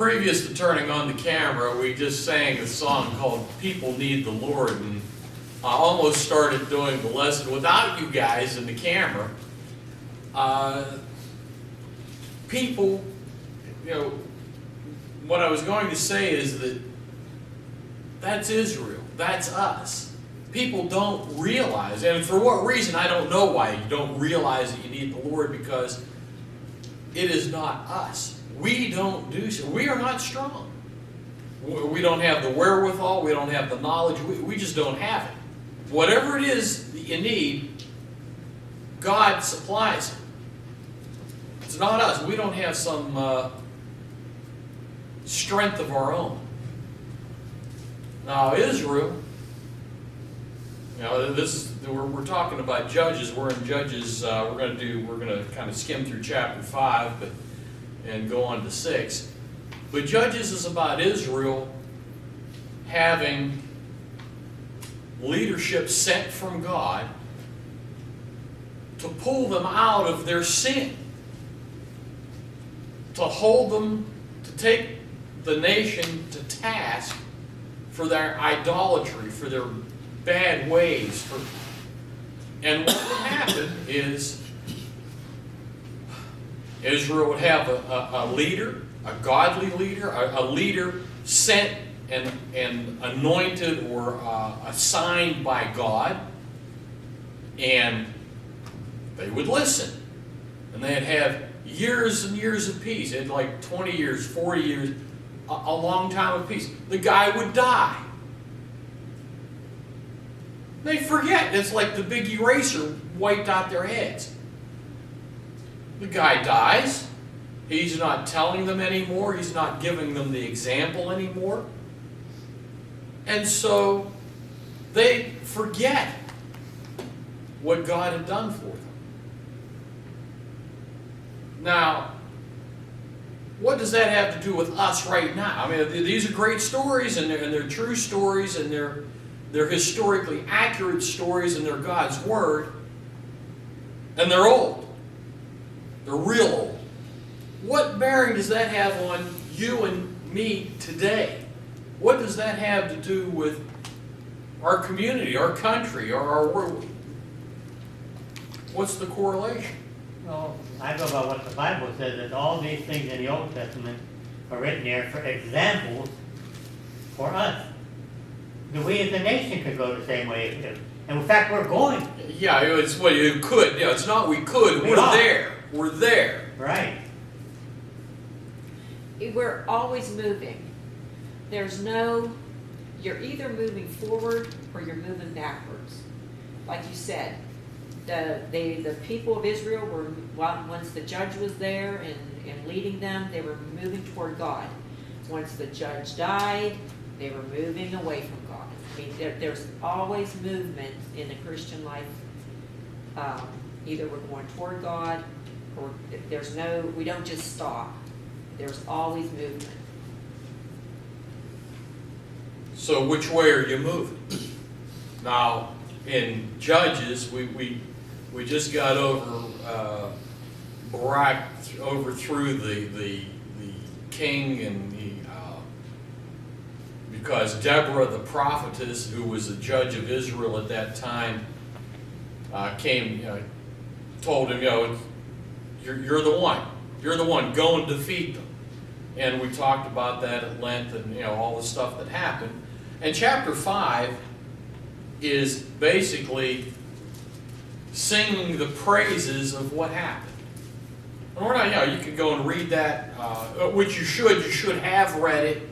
Previous to turning on the camera, we just sang a song called People Need the Lord, and I almost started doing the lesson without you guys in the camera. People, what I was going to say is that that's Israel, that's us. People don't realize, and for what reason, I don't know why you don't realize that you need the Lord, because it is not us. We don't do so. We are not strong. We don't have the wherewithal. We don't have the knowledge. We just don't have it. Whatever it is that you need, God supplies it. It's not us. We don't have some strength of our own. Now, Israel, we're talking about Judges. We're in Judges. We're going to kind of skim through chapter 5, and go on to 6. But Judges is about Israel having leadership sent from God to pull them out of their sin, to hold them, to take the nation to task for their idolatry, for their bad ways. And what would happen is Israel would have a leader, a godly leader, a leader sent and anointed or assigned by God, and they would listen. And they'd have years and years of peace. They had like 20 years, 40 years, a long time of peace. The guy would die. They forget. It's like the big eraser wiped out their heads. The guy dies. He's not telling them anymore. He's not giving them the example anymore. And so they forget what God had done for them. Now, what does that have to do with us right now? I mean, these are great stories, and they're true stories, and they're historically accurate stories, and they're God's Word, and they're old. They're real old. What bearing does that have on you and me today? What does that have to do with our community, our country, or our world? What's the correlation? Well, I go by what the Bible says, that all these things in the Old Testament are written there for examples for us. That we as a nation could go the same way. And in fact, we're going. Yeah, it's well, you could. It's not we could. We're there. We're there. Right. We're always moving. There's no, you're either moving forward or you're moving backwards. Like you said, the people of Israel were, once the judge was there and leading them, they were moving toward God. Once the judge died, they were moving away from God. I mean, there's always movement in the Christian life. Either we're going toward God, or we don't just stop. There's always movement. So which way are you moving? Now, in Judges, we just got Barak overthrew the king, and because Deborah the prophetess, who was the judge of Israel at that time, came, told him, you're the one. You're the one. Go and defeat them. And we talked about that at length, and all the stuff that happened. And chapter 5 is basically singing the praises of what happened. And we're not, you can go and read that, which you should. You should have read it.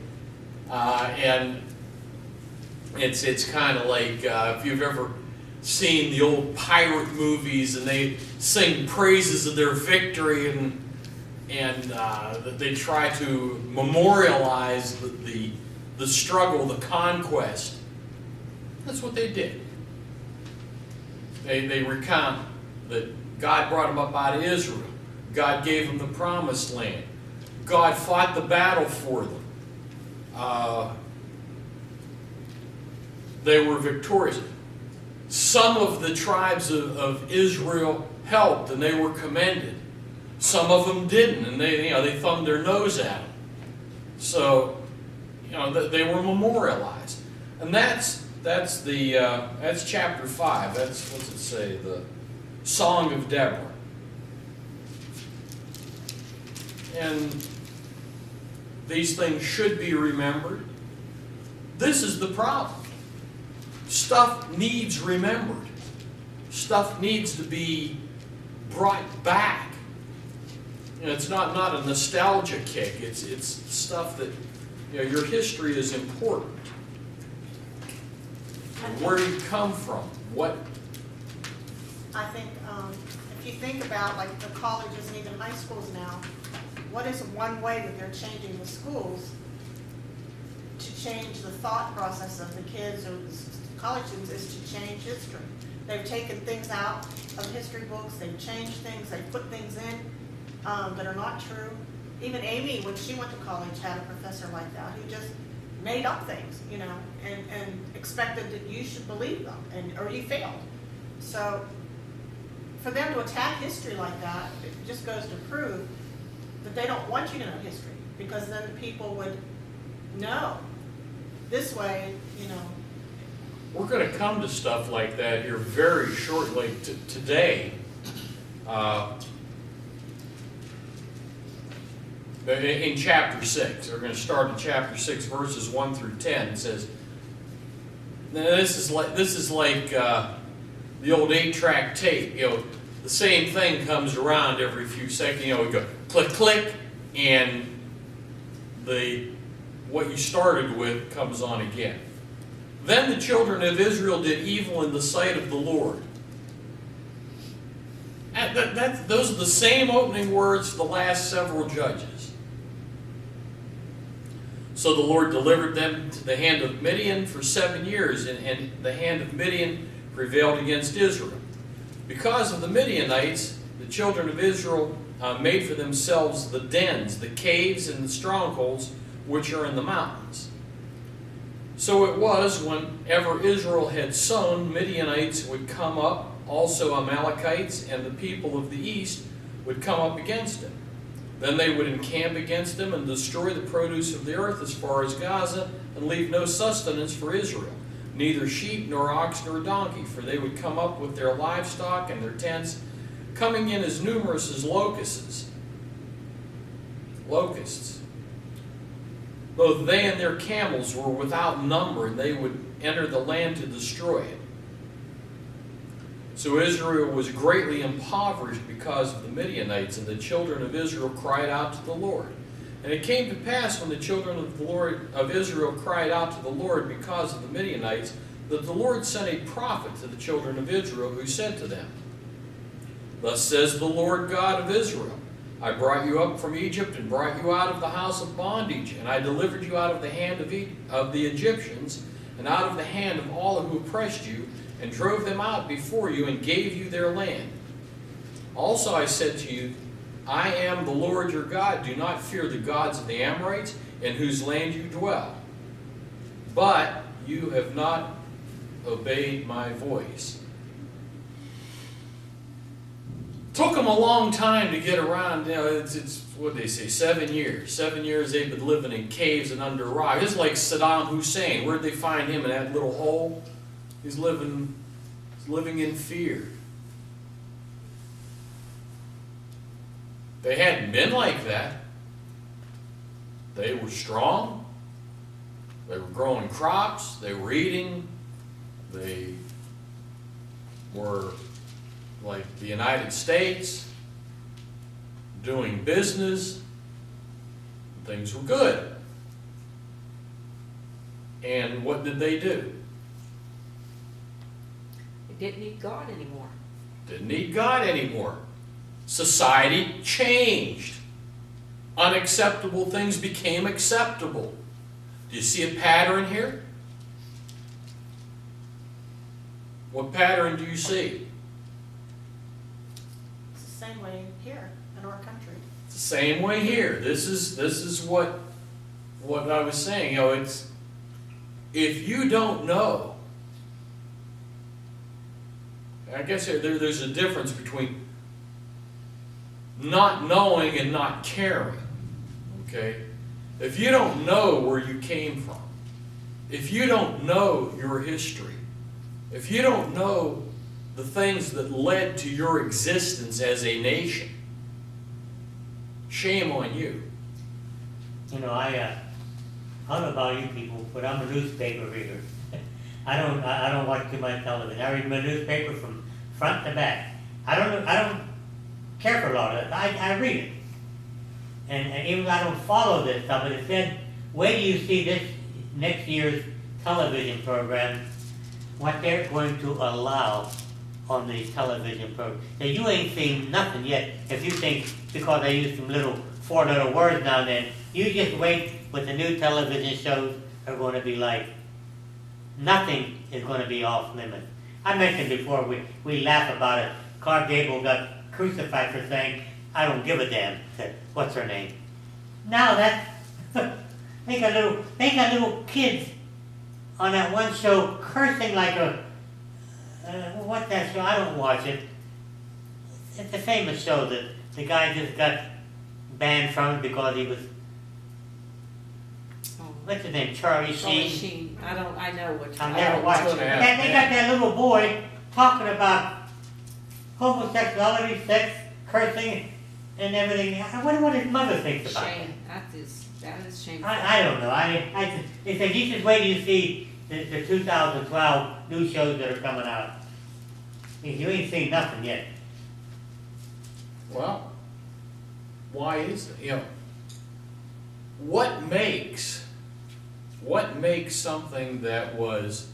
And it's kind of like if you've ever seen the old pirate movies, and they sing praises of their victory, and they try to memorialize the struggle, the conquest. That's what they did. They recount that God brought them up out of Israel. God gave them the promised land. God fought the battle for them. They were victorious. Some of the tribes of Israel helped, and they were commended. Some of them didn't, and they thumbed their nose at them. So, you know, they were memorialized. And that's chapter 5. That's, what's it say? The Song of Deborah. And these things should be remembered. This is the problem. Stuff needs remembered. Stuff needs to be brought back. You know, it's not a nostalgia kick. It's stuff that, you know, your history is important. Where do you come from? What? I think if you think about like the colleges and even high schools now, what is one way that they're changing the schools to change the thought process of the kids or the college students is to change history. They've taken things out of history books, they've changed things, they've put things in that are not true. Even Amy, when she went to college, had a professor like that who just made up things, you know, and expected that you should believe them, or you failed. So for them to attack history like that, it just goes to prove that they don't want you to know history, because then people would know. This way, you know. We're going to come to stuff like that here very shortly. Today, in chapter 6, we're going to start in chapter 6, verses 1 through 10. It says, now this is like the old 8-track tape. You know, the same thing comes around every few seconds. You know, we go click, click, and what you started with comes on again. Then the children of Israel did evil in the sight of the Lord. Those are the same opening words to the last several judges. So the Lord delivered them to the hand of Midian for 7 years, and the hand of Midian prevailed against Israel. Because of the Midianites, the children of Israel made for themselves the dens, the caves, and the strongholds which are in the mountains. So it was, whenever Israel had sown, Midianites would come up, also Amalekites, and the people of the east would come up against him. Then they would encamp against them and destroy the produce of the earth as far as Gaza, and leave no sustenance for Israel, neither sheep nor ox nor donkey, for they would come up with their livestock and their tents, coming in as numerous as locusts. Both they and their camels were without number, and they would enter the land to destroy it. So Israel was greatly impoverished because of the Midianites, and the children of Israel cried out to the Lord. And it came to pass, when the children of Israel cried out to the Lord because of the Midianites, that the Lord sent a prophet to the children of Israel, who said to them, Thus says the Lord God of Israel, I brought you up from Egypt and brought you out of the house of bondage, and I delivered you out of the hand of the Egyptians, and out of the hand of all who oppressed you, and drove them out before you, and gave you their land. Also I said to you, I am the Lord your God. Do not fear the gods of the Amorites, in whose land you dwell. But you have not obeyed my voice. Took them a long time to get around. You know, it's what they say, 7 years. 7 years they've been living in caves and under rock. It's like Saddam Hussein. Where'd they find him? In that little hole? He's living in fear. They hadn't been like that. They were strong. They were growing crops. They were eating. They were like the United States, doing business. Things were good. And what did they do? They didn't need God anymore. Didn't need God anymore. Society changed. Unacceptable things became acceptable. Do you see a pattern here? What pattern do you see? It's the same way here in our country. It's the same way here. This is what I was saying. You know, it's, if you don't know, I guess there's a difference between not knowing and not caring. Okay? if you don't know where you came from, if you don't know your history, if you don't know the things that led to your existence as a nation, shame on you. You know, I don't know about you people, but I'm a newspaper reader. I don't watch too much television. I read my newspaper from front to back. I don't care for a lot of it. I read it. And even though I don't follow this stuff, but it said, wait till you see this next year's television program, what they're going to allow on these television programs. Now, you ain't seen nothing yet if you think because I use some little 4 little words now and then. You just wait what the new television shows are going to be like. Nothing is going to be off limits. I mentioned before, we laugh about it. Clark Gable got crucified for saying, I don't give a damn. Said, what's her name? Now that, they got little kids on that one show cursing like a, what's that show? I don't watch it. It's a famous show that the guy just got banned from it because he was, what's his name, Charlie Sheen? I know what I've never watched it. Two and a half And they got that little boy talking about homosexuality, sex, cursing, and everything. I wonder what his mother thinks about it. Shame. That is shameful. I don't know. They said you should wait till you see the 2012 new shows that are coming out. You ain't seen nothing yet. Well, why is it? You know, what makes something that was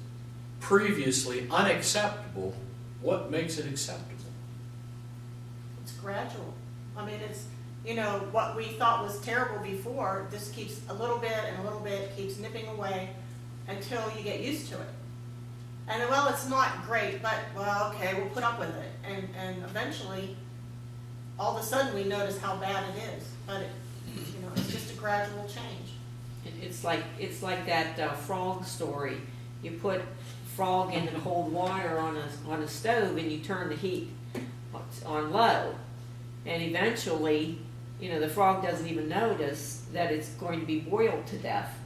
previously unacceptable, what makes it acceptable? It's gradual. I mean, it's, you know, what we thought was terrible before, this keeps a little bit, keeps nipping away until you get used to it. And well, it's not great, but, well, okay, we'll put up with it. And eventually, all of a sudden, we notice how bad it is. But, you know, it's just a gradual change. It's like that frog story. You put frog in the cold water on a stove and you turn the heat on low. And eventually, you know, the frog doesn't even notice that it's going to be boiled to death.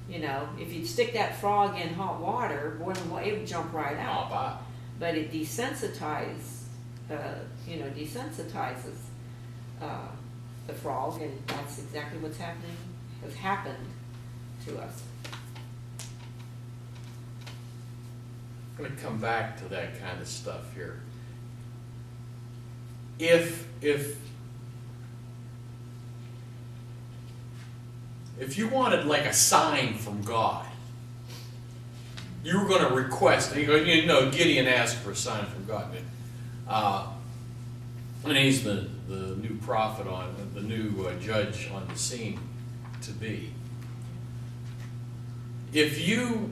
You know, if you stick that frog in hot water, boiling water, it would jump right out. But it desensitizes the frog, and that's exactly what's happened to us. I'm going to come back to that kind of stuff here. If you wanted like a sign from God, you were going to request, you know, Gideon asked for a sign from God. And he's the new prophet the new judge on the scene to be. If you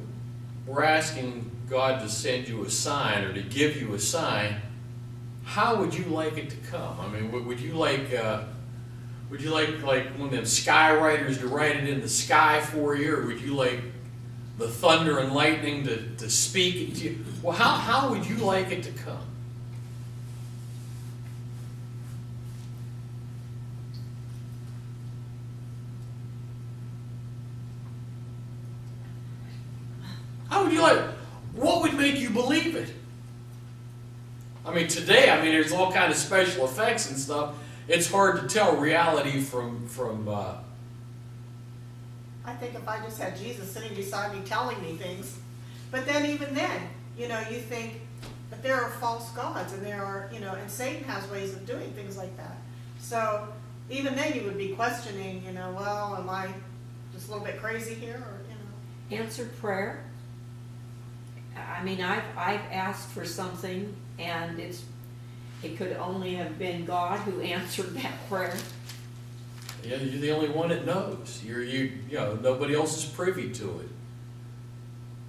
were asking God to send you a sign or to give you a sign, how would you like it to come? I mean, would you like one of them skywriters to write it in the sky for you, or would you like the thunder and lightning to speak it to you? Well, how would you like it to come? How would you like? What would make you believe it? I mean, today, there's all kind of special effects and stuff. It's hard to tell reality from. I think if I just had Jesus sitting beside me telling me things, but then even then, you know, you think, but there are false gods, and there are, you know, and Satan has ways of doing things like that. So even then, you would be questioning, you know, well, am I just a little bit crazy here, or you know? Answered prayer. I mean, I've asked for something, and it could only have been God who answered that prayer. Yeah, you're the only one that knows. You know, nobody else is privy to it.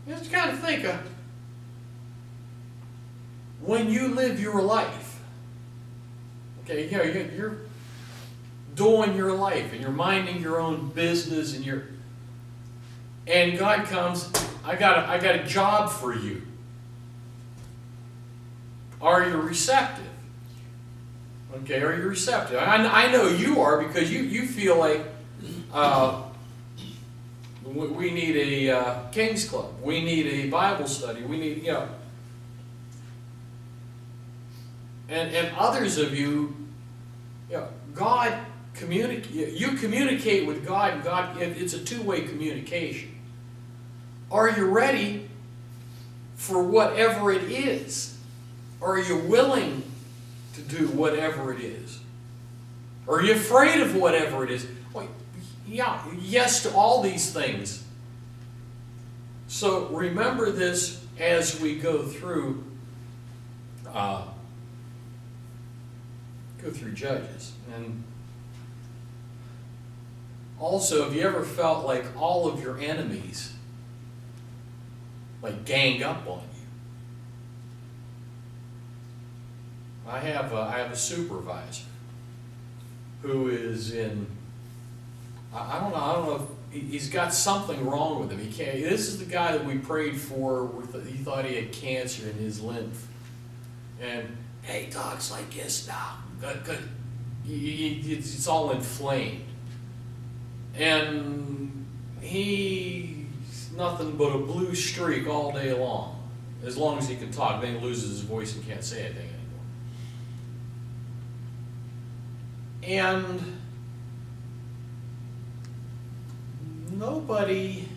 You just kind of think of when you live your life. Okay, you know, you're doing your life and you're minding your own business and God comes, I got a job for you. Are you receptive? Okay, are you receptive? I know you are, because you feel like We need a King's Club. We need a Bible study. We need, and others of you, God you communicate with God, and God, it's a two-way communication. Are you ready for whatever it is? Are you willing to do whatever it is? Are you afraid of whatever it is? Well, yeah, yes to all these things. So remember this as we go through Judges. And also, have you ever felt like all of your enemies like gang up on you? I have a supervisor who is in, I don't know if he's got something wrong with him. He can't. This is the guy that we prayed for. He thought he had cancer in his lymph, and he talks like this now. It's all inflamed, and he's nothing but a blue streak all day long. As long as he can talk, then he loses his voice and can't say anything anymore. And nobody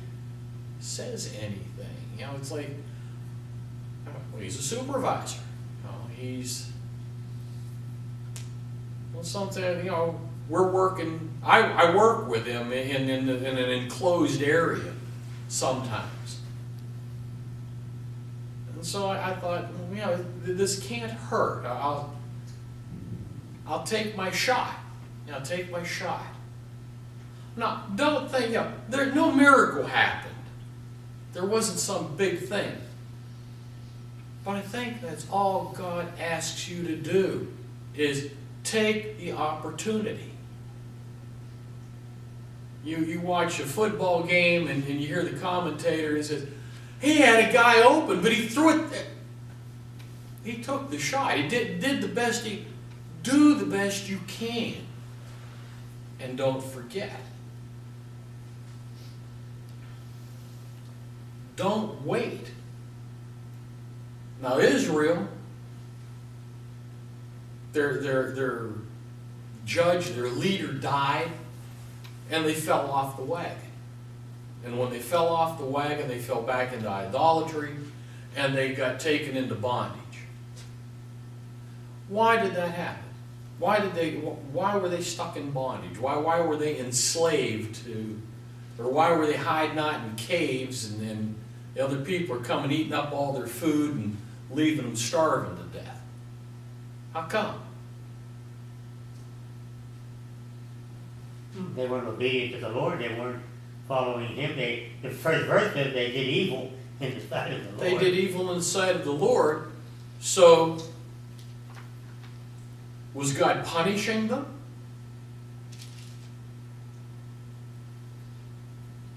says anything. It's like, well, he's a supervisor. He's, well, something, we're working, I work with him in an enclosed area sometimes. And so I thought, this can't hurt. I'll take my shot. I'll take my shot. Now, don't think, no miracle happened. There wasn't some big thing. But I think that's all God asks you to do, is take the opportunity. You watch a football game and you hear the commentator and says, he had a guy open, but he threw it. He took the shot. He did the best do the best you can. And don't forget. Don't wait. Now Israel, their judge, their leader died, and they fell off the wagon. And when they fell off the wagon, they fell back into idolatry, and they got taken into bondage. Why did that happen? Why were they stuck in bondage? Why were they enslaved to, or why were they hiding out in caves, and then the other people are coming eating up all their food and leaving them starving to death? How come? They weren't obedient to the Lord. They weren't following Him. The first verse says they did evil in the sight of the Lord. They did evil in the sight of the Lord. So, was God punishing them?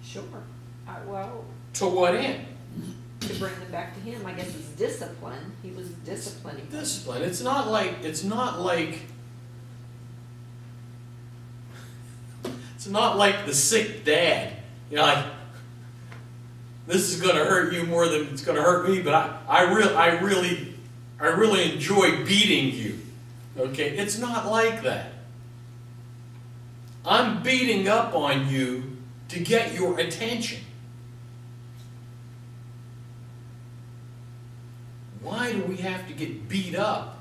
Sure. Well, To what end? to bring them back to Him. I guess it's discipline. He was disciplining them. Discipline. It's not like the sick dad. Like, this is going to hurt you more than it's going to hurt me, but I really enjoy beating you. Okay? It's not like that. I'm beating up on you to get your attention. Why do we have to get beat up?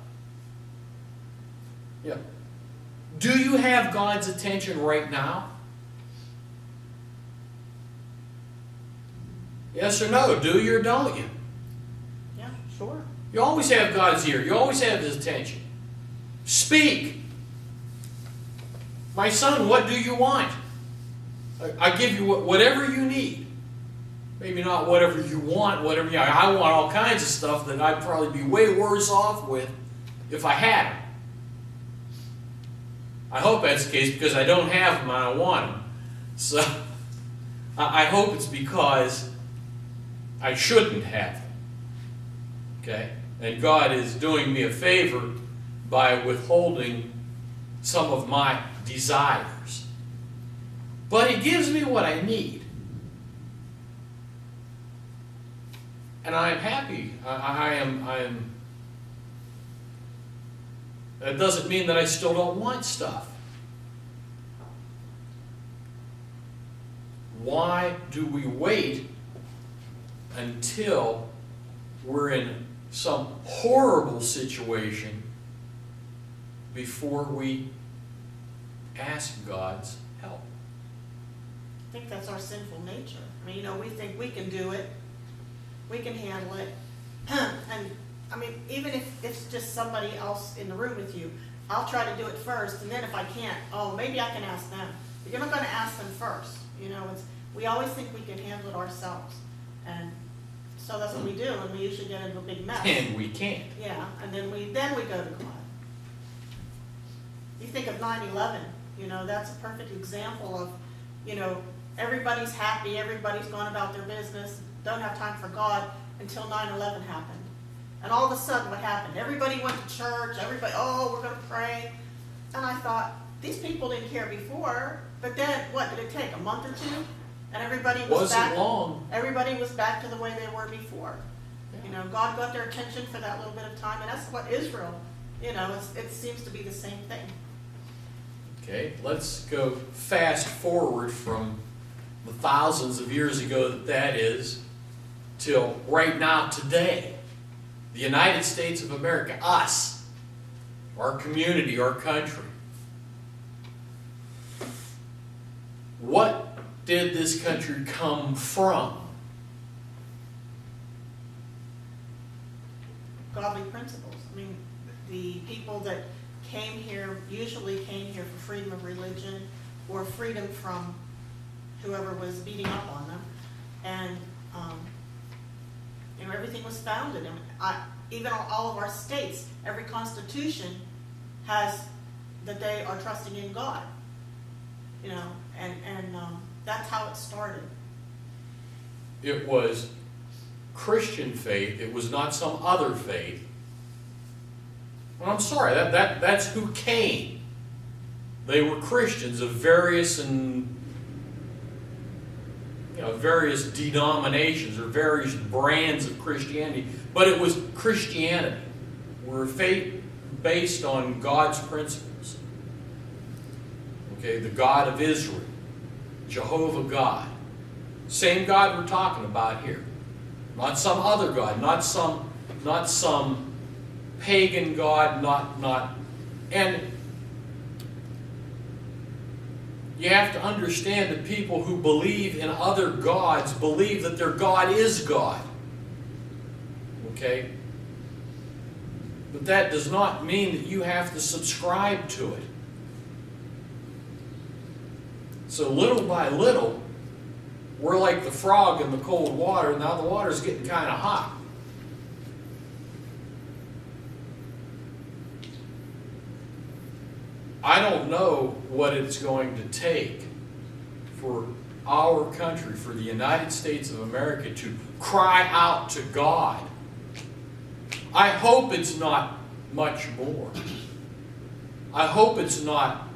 Yeah. Do you have God's attention right now? Yes or no? Do you or don't you? Yeah. Sure. You always have God's ear. You always have His attention. Speak. My son, what do you want? I give you whatever you need. Maybe not whatever you want, whatever. I want all kinds of stuff that I'd probably be way worse off with if I had them. I hope that's the case, because I don't have them and I want them. So I hope it's because I shouldn't have them. Okay? And God is doing me a favor by withholding some of my desires. But He gives me what I need. And I'm happy. I am. That doesn't mean that I still don't want stuff. Why do we wait until we're in some horrible situation before we ask God's help? I think that's our sinful nature. I mean, we think we can do it, we can handle it. And I mean, even if it's just somebody else in the room with you, I'll try to do it first, and then if I can't, maybe I can ask them. But you're not going to ask them first. We always think we can handle it ourselves. And so that's what we do, and we usually get into a big mess. And we can't. Yeah, and then we go to God. You think of 9/11, that's a perfect example of, everybody's happy, everybody's going about their business, don't have time for God until 9/11 happened. And all of a sudden, what happened? Everybody went to church, we're going to pray. And I thought, these people didn't care before, but then, what did it take, a month or two? And everybody was back. Long. Everybody was back to the way they were before. God got their attention for that little bit of time, and that's what Israel, it seems to be the same thing. Okay, let's go fast forward from the thousands of years ago that is, till right now, today. The United States of America, us, our community, our country. What did this country come from? Godly principles. I mean, the people that came here usually came here for freedom of religion or freedom from whoever was beating up on them. And, everything was founded. Even all of our states, every constitution has that they are trusting in God. And that's how it started. It was Christian faith. It was not some other faith. Well, I'm sorry, that's who came. They were Christians of various various denominations or various brands of Christianity, but it was Christianity. We're faith based on God's principles. Okay, the God of Israel, Jehovah God. Same God we're talking about here. Not some other God, not some pagan God, and you have to understand that people who believe in other gods believe that their God is God. Okay? But that does not mean that you have to subscribe to it. So little by little, we're like the frog in the cold water. Now the water's getting kind of hot. I don't know what it's going to take for our country, for the United States of America, to cry out to God. I hope it's not much more. I hope it's not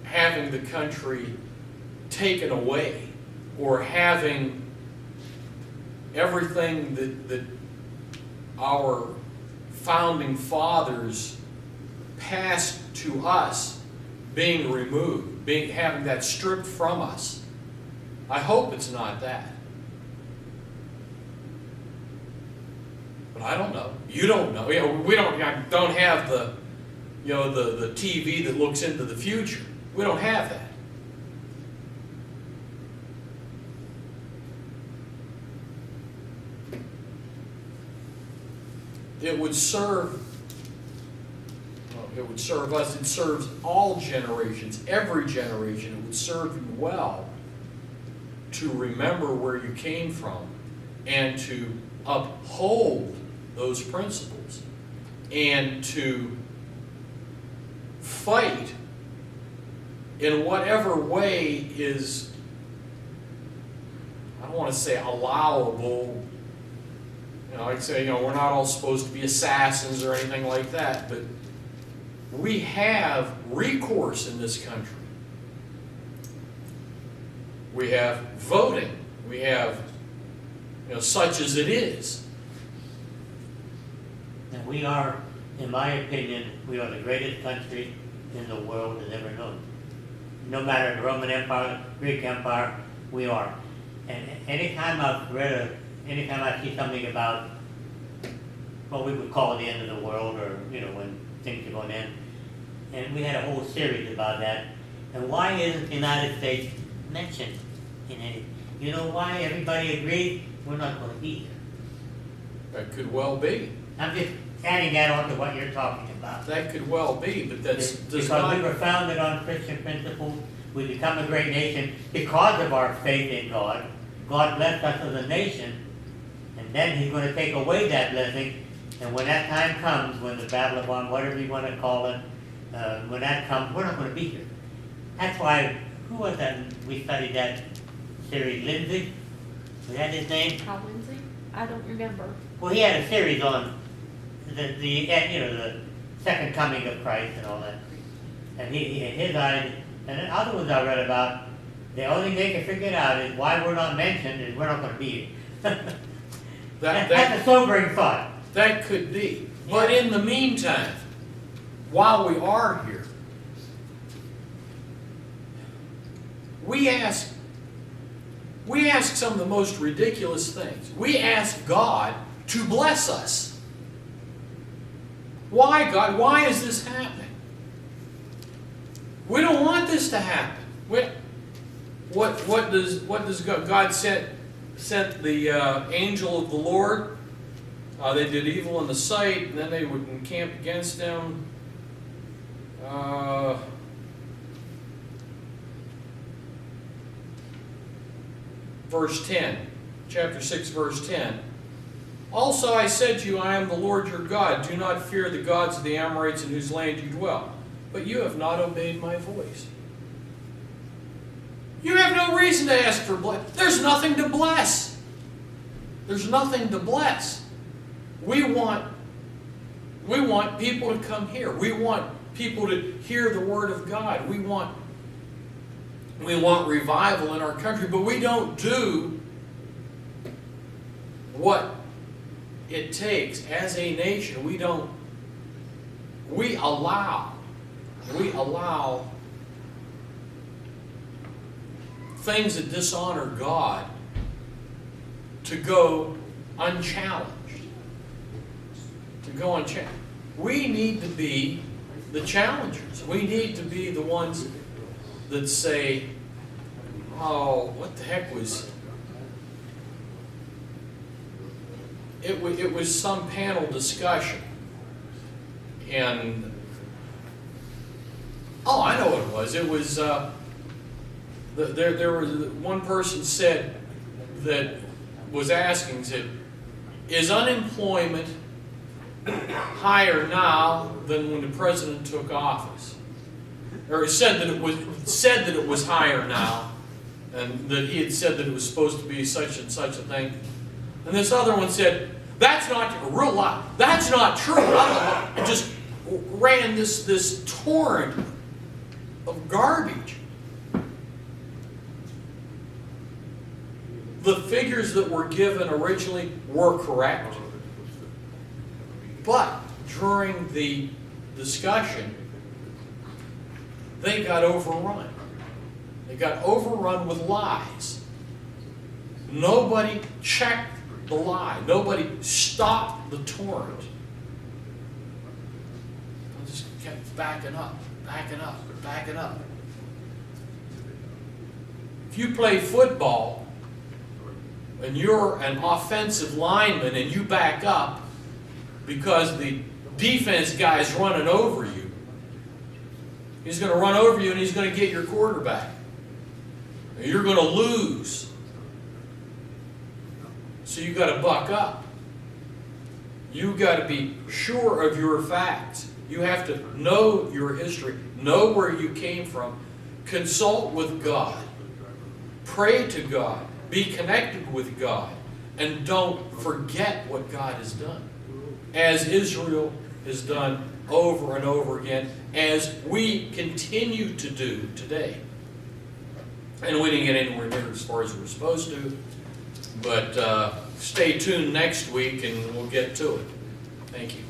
having the country taken away or having everything that our founding fathers passed to us being removed, having that stripped from us. I hope it's not that. But I don't know. You don't know. We don't have the the TV that looks into the future. We don't have that. It would serve us. It serves all generations, every generation. It would serve you well to remember where you came from and to uphold those principles and to fight in whatever way is, I don't want to say allowable. I'd say, we're not all supposed to be assassins or anything like that, but we have recourse in this country. We have voting. We have such as it is. And we are, in my opinion, we are the greatest country in the world has ever known. No matter the Roman Empire, Greek Empire, we are. And anytime anytime I see something about what we would call the end of the world, or when things are going to end, and we had a whole series about that. And why isn't the United States mentioned in any? You know why everybody agrees? We're not going to be here. That could well be. I'm just adding that on to what you're talking about. That could well be, but that's does Because not. we were founded on Christian principles, we become a great nation because of our faith in God. God blessed us as a nation, and then He's going to take away that blessing. And when that time comes, when the Battle of Armageddon, whatever you want to call it, when that comes, we're not going to be here. That's why, who was that? We studied that series, Lindsay? Was that his name? How, Lindsay? I don't remember. Well, he had a series on the second coming of Christ and all that. And his eyes, and then other ones I read about, the only thing they can figure it out is why we're not mentioned is we're not going to be here. That's a sobering thought. That could be. But in the meantime, while we are here, we ask some of the most ridiculous things. We ask God to bless us. Why, God? Why is this happening? We don't want this to happen. What does God sent the angel of the Lord? They did evil in the sight, and then they would encamp against them. Verse 10, chapter 6, verse 10. Also I said to you, I am the Lord your God. Do not fear the gods of the Amorites in whose land you dwell. But you have not obeyed my voice. You have no reason to ask for blessing. There's nothing to bless. There's nothing to bless. We want people to come here. We want people to hear the Word of God. We want revival in our country, but we don't do what it takes as a nation. We allow things that dishonor God to go unchallenged. We need to be the challengers. We need to be the ones that say, oh, what the heck was... It was some panel discussion. And... oh, I know what it was. It was... there was one person said that was asking, said, is unemployment higher now than when the president took office? Or he said that it was higher now, and that he had said that it was supposed to be such and such a thing. And this other one said, that's not a real lie. That's not true. I just ran this torrent of garbage. The figures that were given originally were correct, but during the discussion, they got overrun. They got overrun with lies. Nobody checked the lie. Nobody stopped the torrent. It just kept backing up, backing up, backing up. If you play football and you're an offensive lineman and you back up because the defense guy's running over you, he's going to run over you and he's going to get your quarterback. You're going to lose. So you've got to buck up. You've got to be sure of your facts. You have to know your history, know where you came from, consult with God, pray to God, be connected with God, and don't forget what God has done. As Israel has done over and over again, as we continue to do today. And we didn't get anywhere near as far as we were supposed to, but stay tuned next week and we'll get to it. Thank you.